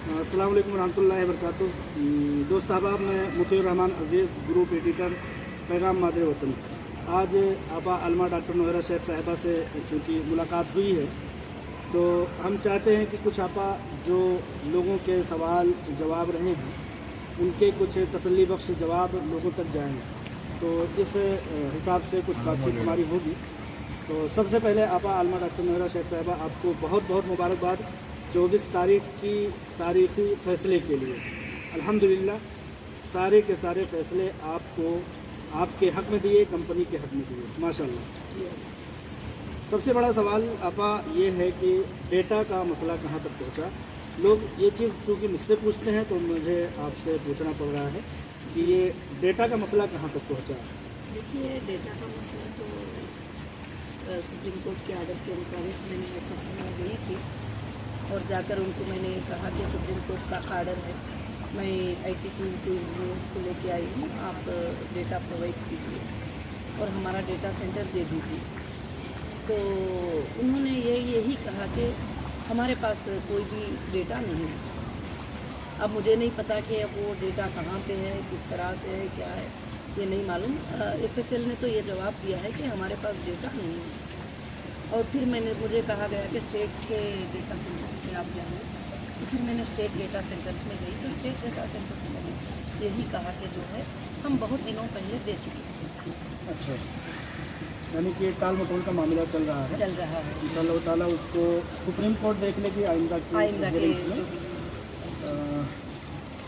अस्सलाम वालेकुम रहमतुल्लाहि व बरकातुहू। दोस्त अहबाब, मैं मुतीउर रहमान अजीज़, ग्रुप एडिटर, पैगाम मादरे वतन। आज आपा अलमा डॉक्टर नोहरा शेख साहिबा से चूँकि मुलाकात हुई है, तो हम चाहते हैं कि कुछ आपा जो लोगों के सवाल जवाब रहे हैं उनके कुछ तसल्ली बख्श जवाब लोगों तक जाएँ, तो इस हिसाब से कुछ बातचीत हमारी होगी। तो सबसे पहले आपा अलमा डॉक्टर नोहरा शेख साहिबा, आपको बहुत बहुत मुबारकबाद 24 तारीख की तारीखी फ़ैसले के लिए। अल्हम्दुलिल्लाह सारे के सारे फ़ैसले आपको आपके हक़ में दिए, कंपनी के हक़ में दिए, माशाल्लाह। सबसे बड़ा सवाल आपा ये है कि डेटा का मसला कहाँ तक पहुँचा। लोग ये चीज़ चूँकि मुझसे पूछते हैं तो मुझे आपसे पूछना पड़ रहा है कि ये डेटा का मसला कहाँ तक पहुँचा। देखिए, डेटा का मसला तो सुप्रीम कोर्ट के आर्डर के मुताबिक मैंने FSL में गई थी और जाकर उनको मैंने कहा कि सुप्रीम कोर्ट का आर्डर है, मैं IT टीम के इंजीनियर्स को लेके आई हूँ, आप डेटा प्रोवाइड कीजिए और हमारा डेटा सेंटर दे दीजिए। तो उन्होंने यही कहा कि हमारे पास कोई भी डेटा नहीं है। अब मुझे नहीं पता कि अब वो डेटा कहाँ पे है, किस तरह से है, क्या है, ये नहीं मालूम। FSL ने तो ये जवाब दिया है कि हमारे पास डेटा नहीं है। और फिर मुझे कहा गया कि स्टेट के डेटा सेंटर्स में आप जाएंगे, तो फिर मैंने स्टेट डेटा सेंटर्स में गई, तो स्टेट डेटा सेंटर्स में मैंने यही कहा कि जो है हम बहुत दिनों पहले दे चुके हैं। अच्छा, यानी कि टाल मटोल का मामला चल रहा है। इंशाअल्लाह ताला उसको सुप्रीम कोर्ट देखने की आइंदा के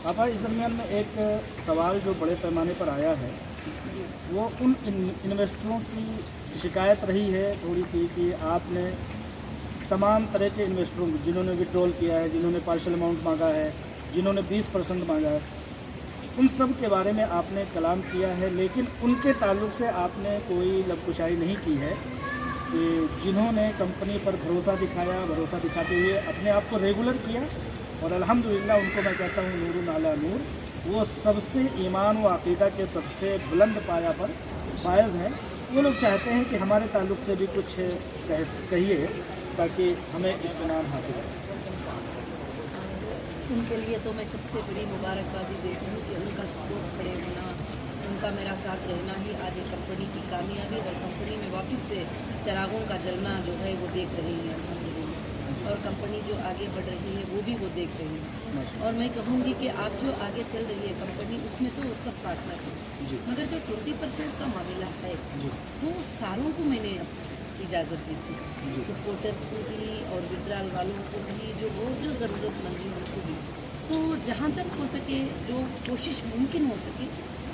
आपा। इस दरमियान में एक सवाल जो बड़े पैमाने पर आया है, वो उन इन्वेस्टरों की शिकायत रही है थोड़ी सी कि आपने तमाम तरह के इन्वेस्टरों को, जिन्होंने विड्रॉल किया है, जिन्होंने पार्शल अमाउंट मांगा है, जिन्होंने 20% मांगा है, उन सब के बारे में आपने कलाम किया है, लेकिन उनके ताल्लुक से आपने कोई लबकुशाई नहीं की है कि जिन्होंने कंपनी पर भरोसा दिखाते हुए अपने आप को रेगुलर किया। और अल्हम्दुलिल्लाह उनको मैं कहता हूँ नूरुन अला नूर, वो सबसे ईमान व अक़ीदा के सबसे बुलंद पाया पर फायज़ हैं। वो लोग चाहते हैं कि हमारे ताल्लुक़ से भी कुछ कहिए ताकि हमें इत्मीनान हासिल हो। उनके लिए तो मैं सबसे बड़ी मुबारकबादी देती हूँ कि उनका सपोर्ट खड़े होना, उनका मेरा साथ रहना ही आज एक कंपनी की कामयाबी और कंपनी में वापस से चिरागों का जलना जो है वो देख रही है, और कंपनी जो आगे बढ़ रही है वो भी वो देख रही है। और मैं कहूँगी कि आप जो आगे चल रही है कंपनी, उसमें तो सब पार्टनर हैं, मगर जो 20% का मामला है वो सारों को मैंने इजाज़त दी थी, सपोर्टर्स को भी और विड्रॉल वालों को भी, जो ज़रूरतमंद है उनको भी। तो जहाँ तक हो सके, जो कोशिश मुमकिन हो सके,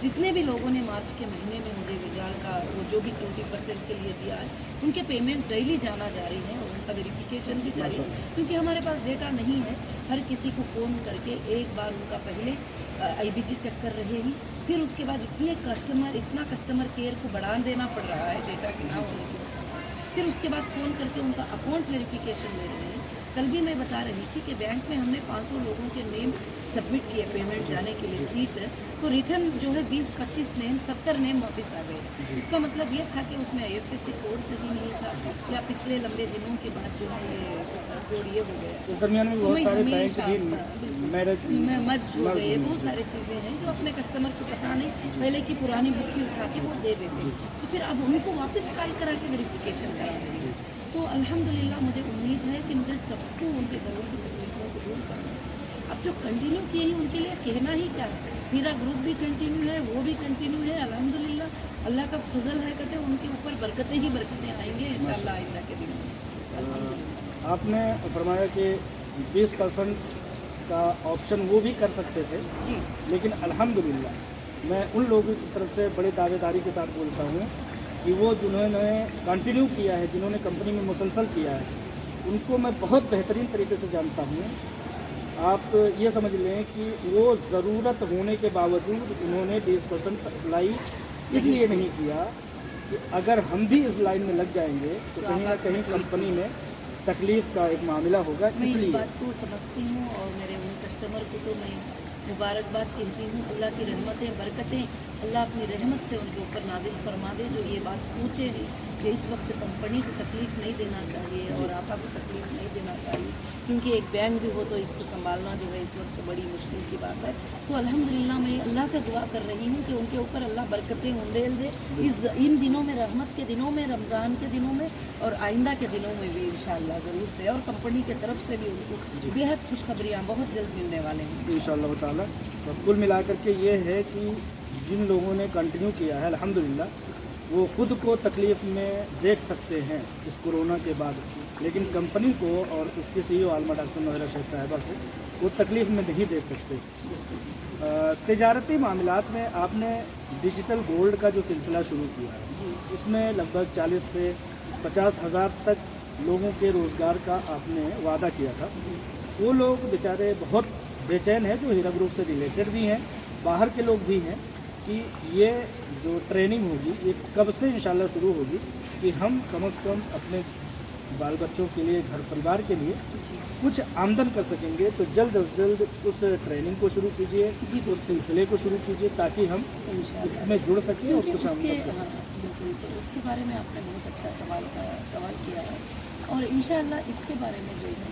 जितने भी लोगों ने मार्च के महीने में मुझे विड्रॉल का वो जो भी 20% के लिए दिया है, उनके पेमेंट डेली जाना जारी है और उनका वेरिफिकेशन भी जारी है, क्योंकि हमारे पास डेटा नहीं है। हर किसी को फ़ोन करके एक बार उनका पहले IBG चेक कर रहे हैं, फिर उसके बाद इतना कस्टमर केयर को बढ़ा देना पड़ रहा है डेटा के ना होने की, फिर उसके बाद फ़ोन करके उनका अकाउंट वेरिफिकेशन ले रहे हैं। कल भी मैं बता रही थी कि बैंक में हमने 500 लोगों के नेम सबमिट किए पेमेंट जाने के लिए सीट, तो रिटर्न जो है 20-25 नेम 70 नेम वापस आ गए। इसका मतलब ये था कि उसमें IFSC कोड सही नहीं था, या पिछले लंबे दिनों के बाद जो है ये कोड ये हो गया। इस दरमियान में बहुत सारे बैंक भी मर्ज हो गए, बहुत सारी चीज़ें हैं जो अपने कस्टमर को पता नहीं, पहले की पुरानी बुक ही उठा के वो दे देते, तो फिर अब उनको वापस कॉल करा के वेरिफिकेशन करा देंगे। तो अल्हम्दुलिल्लाह मुझे उम्मीद है कि मुझे सबको उनके घरों की तकलीफों को दूर करना है। अब जो कंटिन्यू किए हैं उनके लिए कहना ही क्या है, मेरा ग्रुप भी कंटिन्यू है, वो भी कंटिन्यू है। अल्हम्दुलिल्लाह अल्लाह का फजल है, कहते उनके ऊपर बरकतें ही बरकतें आएंगे इंशाअल्लाह आइंदा के दिन में। आपने फरमाया कि 20% का ऑप्शन वो भी कर सकते थे जी, लेकिन अल्हम्दुलिल्लाह मैं उन लोगों की तरफ से बड़ी दावेदारी के साथ बोलता हूँ कि वो जिन्होंने कंटिन्यू किया है, जिन्होंने कंपनी में मुसलसल किया है, उनको मैं बहुत बेहतरीन तरीके से जानता हूँ। आप ये समझ लें कि वो ज़रूरत होने के बावजूद उन्होंने 20% अप्लाई इसलिए नहीं किया कि अगर हम भी इस लाइन में लग जाएंगे तो कहीं ना कहीं कंपनी में तकलीफ का एक मामला होगा, मैं इस इसलिए बात को समझती हूँ और मेरे उन कस्टमर को तो मैं मुबारकबाद कहती हूँ। अल्लाह की रहमतें बरकतें अल्लाह अपनी रहमत से उनके ऊपर नाजिल फरमा दे, जो ये बात सोचे हैं कि इस वक्त कंपनी को तकलीफ़ नहीं देना चाहिए और आपा को तकलीफ़ नहीं देना चाहिए, क्योंकि एक बैंक भी हो तो इसको संभालना जो है इस वक्त बड़ी मुश्किल की बात है। तो अल्हम्दुलिल्लाह मैं अल्लाह से दुआ कर रही हूँ कि उनके ऊपर अल्लाह बरकतें उंडेल दे इन दिनों में, रहमत के दिनों में, रमज़ान के दिनों में और आइंदा के दिनों में भी इंशाअल्लाह ज़रूर से, और कंपनी की तरफ से भी उनको बेहद खुशखबरियाँ बहुत जल्द मिलने वाले हैं इंशाअल्लाह ताला। तो कुल मिलाकर के ये है कि जिन लोगों ने कंटिन्यू किया है अल्हम्दुलिल्लाह, वो खुद को तकलीफ़ में देख सकते हैं इस कोरोना के बाद, लेकिन कंपनी को और उसके CEO आलमा डॉक्टर नोहरा शेख साहिबा को वो तकलीफ़ में नहीं देख सकते। तिजारती मामलात में आपने डिजिटल गोल्ड का जो सिलसिला शुरू किया है, उसमें लगभग 40 से 50 हज़ार तक लोगों के रोज़गार का आपने वादा किया था। वो लोग बेचारे बहुत बेचैन हैं, जो हीरा ग्रुप से रिलेटेड भी हैं, बाहर के लोग भी हैं, कि ये जो ट्रेनिंग होगी ये कब से इंशाल्लाह शुरू होगी, कि हम कम से कम अपने बाल बच्चों के लिए, घर परिवार के लिए कुछ आमदन कर सकेंगे। तो जल्द अज जल्द उस ट्रेनिंग को शुरू कीजिए, उस सिलसिले को शुरू कीजिए, ताकि हम इसमें जुड़ सकें और कुछ आमदन कर सकें। बिल्कुल, तो उसके बारे में आपने बहुत अच्छा सवाल किया है, और इंशाअल्लाह इसके बारे में जो है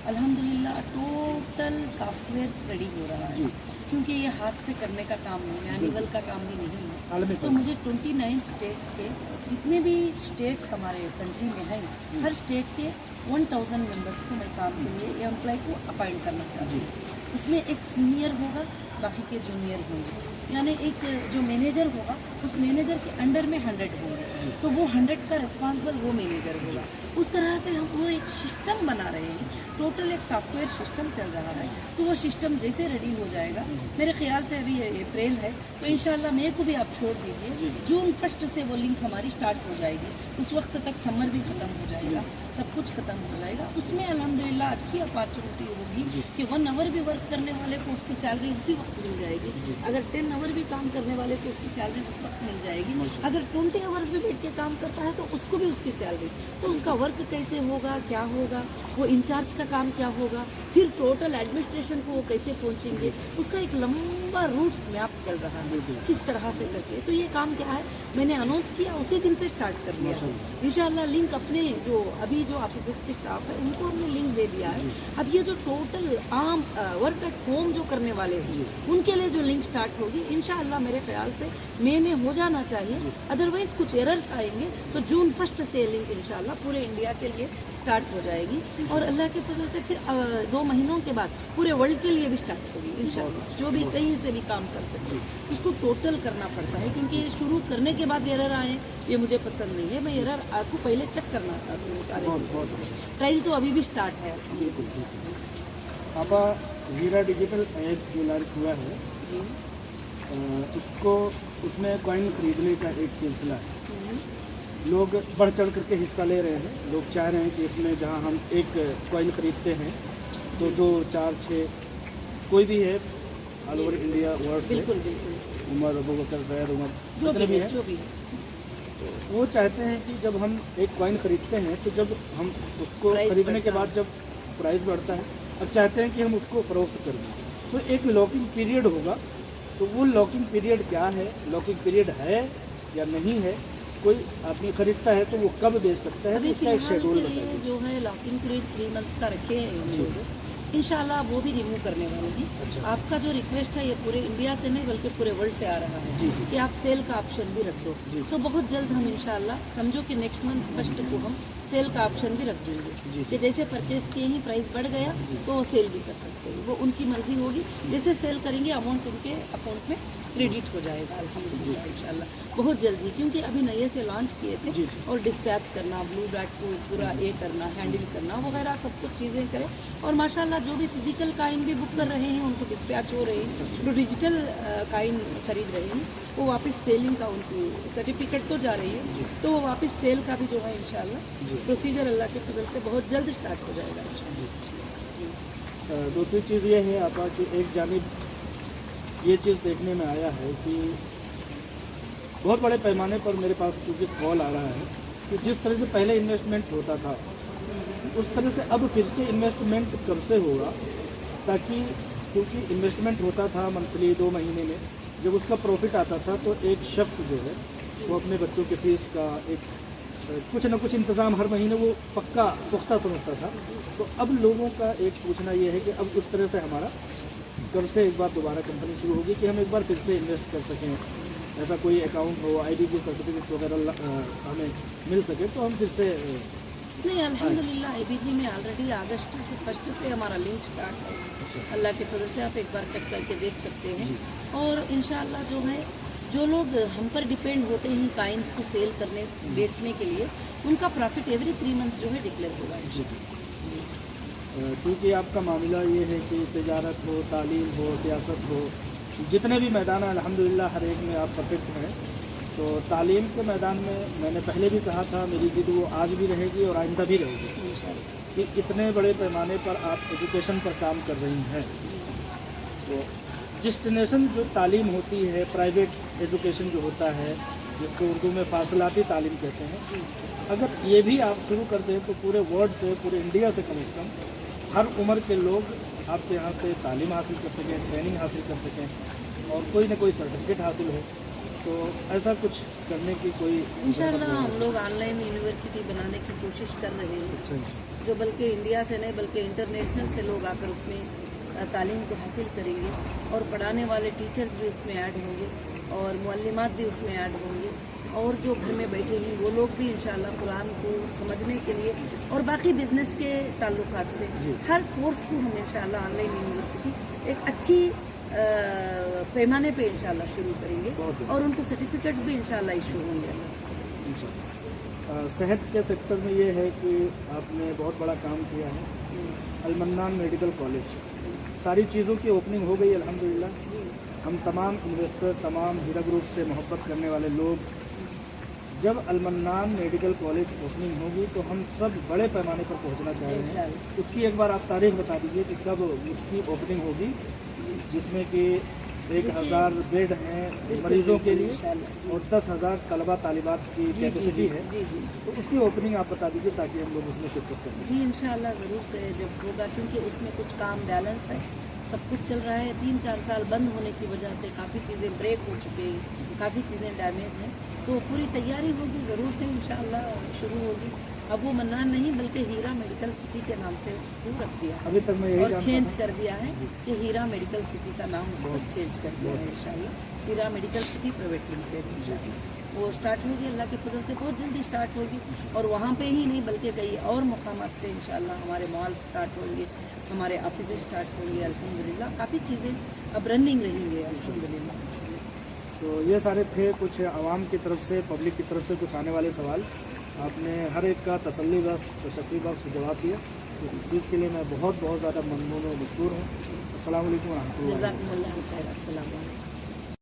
अल्हम्दुलिल्लाह टोटल सॉफ्टवेयर रेडी हो रहा है, क्योंकि ये हाथ से करने का काम नहीं है, एनिमल का काम भी नहीं है। तो मुझे 29 स्टेट्स के जितने भी स्टेट्स हमारे कंट्री में हैं, हर स्टेट के 1000 मेंबर्स को मैं काम के लिए एम्प्लॉय को अपॉइंट करना चाहती हूँ। उसमें एक सीनियर होगा, बाकी के जूनियर होंगे, यानी एक जो मैनेजर होगा उस मैनेजर के अंडर में 100 होंगे, तो वो 100 का रिस्पॉन्सिबल वो मैनेजर होगा। उस तरह से हम वो एक सिस्टम बना रहे हैं, टोटल एक सॉफ्टवेयर सिस्टम चल रहा है। तो वो सिस्टम जैसे रेडी हो जाएगा, मेरे ख्याल से अभी अप्रैल है, तो इंशाल्लाह मई को भी आप छोड़ दीजिए, जून 1 से वो लिंक हमारी स्टार्ट हो जाएगी। उस वक्त तक समर भी ख़त्म हो जाएगा, सब कुछ ख़त्म हो जाएगा। उसमें अल्हम्दुलिल्लाह अच्छी अपॉर्चुनिटी होगी कि 1 आवर भी वर्क करने वाले को उसकी सैलरी उसी वक्त मिल जाएगी, अगर 10 आवर भी काम करने वाले को उसकी सैलरी उस वक्त मिल जाएगी, अगर 20 आवर्स भी बैठ के काम करता है तो उसको भी उसकी सैलरी। तो उसका वर्क कैसे होगा, क्या होगा, वो इंचार्ज का काम क्या होगा, फिर टोटल एडमिनिस्ट्रेशन को वो कैसे पहुंचेंगे, उसका एक लंबा रूट मैप चल रहा है किस तरह से करके। तो ये काम क्या है, मैंने अनाउंस किया उसी दिन से स्टार्ट कर दिया है इंशाल्लाह। लिंक अपने जो अभी जो ऑफिस के स्टाफ है उनको हमने लिंक दे दिया है। अब ये जो टोटल आम वर्क एट होम जो करने वाले हैं उनके लिए जो लिंक स्टार्ट होगी इंशाल्लाह मेरे ख्याल से मई में हो जाना चाहिए, अदरवाइज कुछ एरर्स आएंगे तो जून 1 से लिंक इंशाल्लाह पूरे इंडिया के लिए स्टार्ट हो जाएगी, और अल्लाह के फजल से फिर 2 महीनों के बाद पूरे वर्ल्ड के लिए भी स्टार्ट होगी इंशाल्लाह। जो भी कहीं से भी काम कर सकते हैं उसको टोटल करना पड़ता है, क्योंकि शुरू करने के बाद एरर आए ये मुझे पसंद नहीं है। मैं एरर आपको पहले चेक करना चाहती हूँ सारे ट्रायल, तो अभी भी स्टार्ट है। आप हीरा डिजिटल ऐप जो लॉन्च हुआ है उसको, उसमें कॉइन खरीदने का एक सिलसिला है, लोग बढ़ चढ़ करके हिस्सा ले रहे हैं। लोग चाह रहे हैं कि इसमें जहां हम एक कॉइन खरीदते हैं तो 2, 4, 6 कोई भी है ऑल ओवर इंडिया वर्ल्ड से, बिल्कुल बिल्कुल, उमर, अबू बकर, जैद, उमर जो जितने भी है, तो वो चाहते हैं कि जब हम एक कॉइन खरीदते हैं तो जब हम उसको खरीदने के बाद जब प्राइस बढ़ता है, अब चाहते हैं कि हम उसको फरोख्त कर दें, तो एक लॉकिंग पीरियड होगा। तो वो लॉकिंग पीरियड क्या है, लॉकिंग पीरियड है या नहीं है, कोई आदमी खरीदता है तो वो कब बेच सकता है, अभी उसका एक शेड्यूल फिलहाल के लिए जो है लॉकिंग पीरियड 3 मंथ्स का रखे हैं इंशाल्लाह, वो भी रिमूव करने वाले हैं। आपका जो रिक्वेस्ट है ये पूरे इंडिया से नहीं बल्कि पूरे वर्ल्ड से आ रहा है कि आप सेल का ऑप्शन भी रख दो, तो बहुत जल्द हम इंशाल्लाह, समझो कि नेक्स्ट मंथ 1 को हम सेल का ऑप्शन भी रख देंगे कि जैसे परचेज किए ही प्राइस बढ़ गया तो वो सेल भी कर सकते हैं, वो उनकी मर्जी होगी। जैसे सेल करेंगे अमाउंट उनके अकाउंट में क्रेडिट हो जाएगा अल्हम्दुलिल्लाह इंशाल्लाह बहुत जल्दी, क्योंकि अभी नए से लॉन्च किए थे और डिस्पैच करना, ब्लू डॉट को पूरा करना, हैंडल करना वगैरह सब कुछ चीज़ें करें। और माशाल्लाह जो भी फिजिकल काइन भी बुक कर रहे हैं उनको डिस्पैच हो रहे हैं, जो डिजिटल काइन खरीद रहे हैं वो वापस सेलिंग का उनकी सर्टिफिकेट तो जा रही है, तो वो वापस सेल का भी जो है इंशाल्लाह प्रोसीजर अल्लाह के फजल से बहुत जल्द स्टार्ट हो जाएगा। दूसरी चीज़ ये है आपा कि एक जानिब ये चीज़ देखने में आया है कि बहुत बड़े पैमाने पर मेरे पास क्योंकि कॉल आ रहा है कि जिस तरह से पहले इन्वेस्टमेंट होता था उस तरह से अब फिर से इन्वेस्टमेंट कब से होगा, ताकि क्योंकि इन्वेस्टमेंट होता था मंथली 2 महीने में, जब उसका प्रॉफिट आता था तो एक शख्स जो है वो अपने बच्चों के फीस का एक कुछ न कुछ इंतज़ाम हर महीने वो पक्का पुख्ता समझता था। तो अब लोगों का एक पूछना ये है कि अब उस तरह से हमारा कब से एक बार दोबारा कंपनी शुरू होगी कि हम एक बार फिर से इन्वेस्ट कर सकें, ऐसा कोई अकाउंट हो, IDG सर्टिफिकेट्स वगैरह हमें मिल सके तो हम फिर से नहीं, अल्हम्दुलिल्लाह IBG में ऑलरेडी अगस्त से 1 से हमारा लिंक स्टार्ट है। अल्लाह के फजल से आप एक बार चेक करके देख सकते हैं। और इंशाअल्लाह जो है, जो लोग हम पर डिपेंड होते हैं काइंस को सेल करने बेचने के लिए, उनका प्रॉफिट एवरी 3 मंथ जो है डिक्लेयर होगा। क्योंकि आपका मामला ये है कि तिजारत हो, तालीम हो, सियासत हो, जितने भी मैदान हैं अल्हम्दुलिल्लाह हर एक में आप परफेक्ट हैं। तो तालीम के मैदान में मैंने पहले भी कहा था, मेरी जिद वो आज भी रहेगी और आइंदा भी रहेगी कि इतने बड़े पैमाने पर आप एजुकेशन पर काम कर रही हैं। तो डेस्टिनेशन जो तालीम होती है, प्राइवेट एजुकेशन जो होता है, जिसको उर्दू में फासलाती तालीम कहते हैं, अगर ये भी आप शुरू कर दें तो पूरे वर्ल्ड से, पूरे इंडिया से कम हर उम्र के लोग आपके यहाँ से तालीम हासिल कर सकें, ट्रेनिंग हासिल कर सकें और कोई ना कोई सर्टिफिकेट हासिल हो। तो ऐसा कुछ करने की कोई इंशाअल्लाह हम लोग ऑनलाइन यूनिवर्सिटी बनाने की कोशिश कर रहे हैं, जो बल्कि इंडिया से नहीं बल्कि इंटरनेशनल से लोग आकर उसमें तालीम को हासिल करेंगे और पढ़ाने वाले टीचर्स भी उसमें ऐड होंगे और मुअल्लिमात भी उसमें ऐड होंगे और जो घर में बैठे हैं वो लोग भी इंशाअल्लाह कुरान को समझने के लिए और बाकी बिजनेस के ताल्लुकात से हर कोर्स को हम इंशाअल्लाह ऑनलाइन यूनिवर्सिटी एक अच्छी पैमाने पे इंशाअल्लाह शुरू करेंगे और उनको सर्टिफिकेट्स भी इंशाअल्लाह इशू होंगे। सेहत के सेक्टर में ये है कि आपने बहुत बड़ा काम किया है। अल-मन्नान मेडिकल कॉलेज, सारी चीज़ों की ओपनिंग हो गई अल्हम्दुलिल्लाह। हम तमाम इन्वेस्टर, तमाम हीरा ग्रुप से मोहब्बत करने वाले लोग, जब अल-मन्नान मेडिकल कॉलेज ओपनिंग होगी तो हम सब बड़े पैमाने पर पहुंचना चाह रहे हैं। उसकी एक बार आप तारीख बता दीजिए कि कब उसकी ओपनिंग होगी, जिसमें कि 1000 बेड हैं मरीजों के लिए और 10,000 तलबा तालिबात की कैपेसिटी है। तो उसकी ओपनिंग आप बता दीजिए ताकि हम लोग उसमें शिरकत कर सकें। जी इंशाअल्लाह ज़रूर से जब होगा, क्योंकि उसमें कुछ काम बैलेंस है, सब कुछ चल रहा है। 3-4 साल बंद होने की वजह से काफ़ी चीज़ें ब्रेक हो चुकी हैं, काफ़ी चीज़ें डैमेज हैं, तो पूरी तैयारी होगी, ज़रूर से इंशाअल्लाह शुरू होगी। अब वो मन्नान नहीं बल्कि हीरा मेडिकल सिटी के नाम से उसको रख दिया है, अभी तक मैं यही और चेंज कर दिया है कि हीरा मेडिकल सिटी का नाम उसको चेंज कर दिया है इंशाअल्लाह। हीरा मेडिकल सिटी प्राइवेट लिमिटेड इंशाअल्लाह वो स्टार्ट होगी, अल्लाह के फजल से बहुत जल्दी स्टार्ट होगी। और वहाँ पे ही नहीं बल्कि कई और मुकामात पे इंशाअल्लाह हमारे मॉल स्टार्ट होंगे, हमारे ऑफिस स्टार्ट होंगे। अल्हम्दुलिल्लाह काफ़ी चीज़ें अब रनिंग रहेंगे अल्हम्दुलिल्लाह। तो ये सारे थे कुछ आवाम की तरफ से, पब्लिक की तरफ से कुछ आने वाले सवाल। आपने हर एक का तसल्ली बख्श, तशक्री बख्श जवाब दिया। इस चीज़ के लिए मैं बहुत ज़्यादा ममनून और मशकूर हूँ। अस्सलाम वालेकुम व रहमतुल्लाह। जज़ाकुमुल्लाह खैर। अस्सलाम वालेकुम।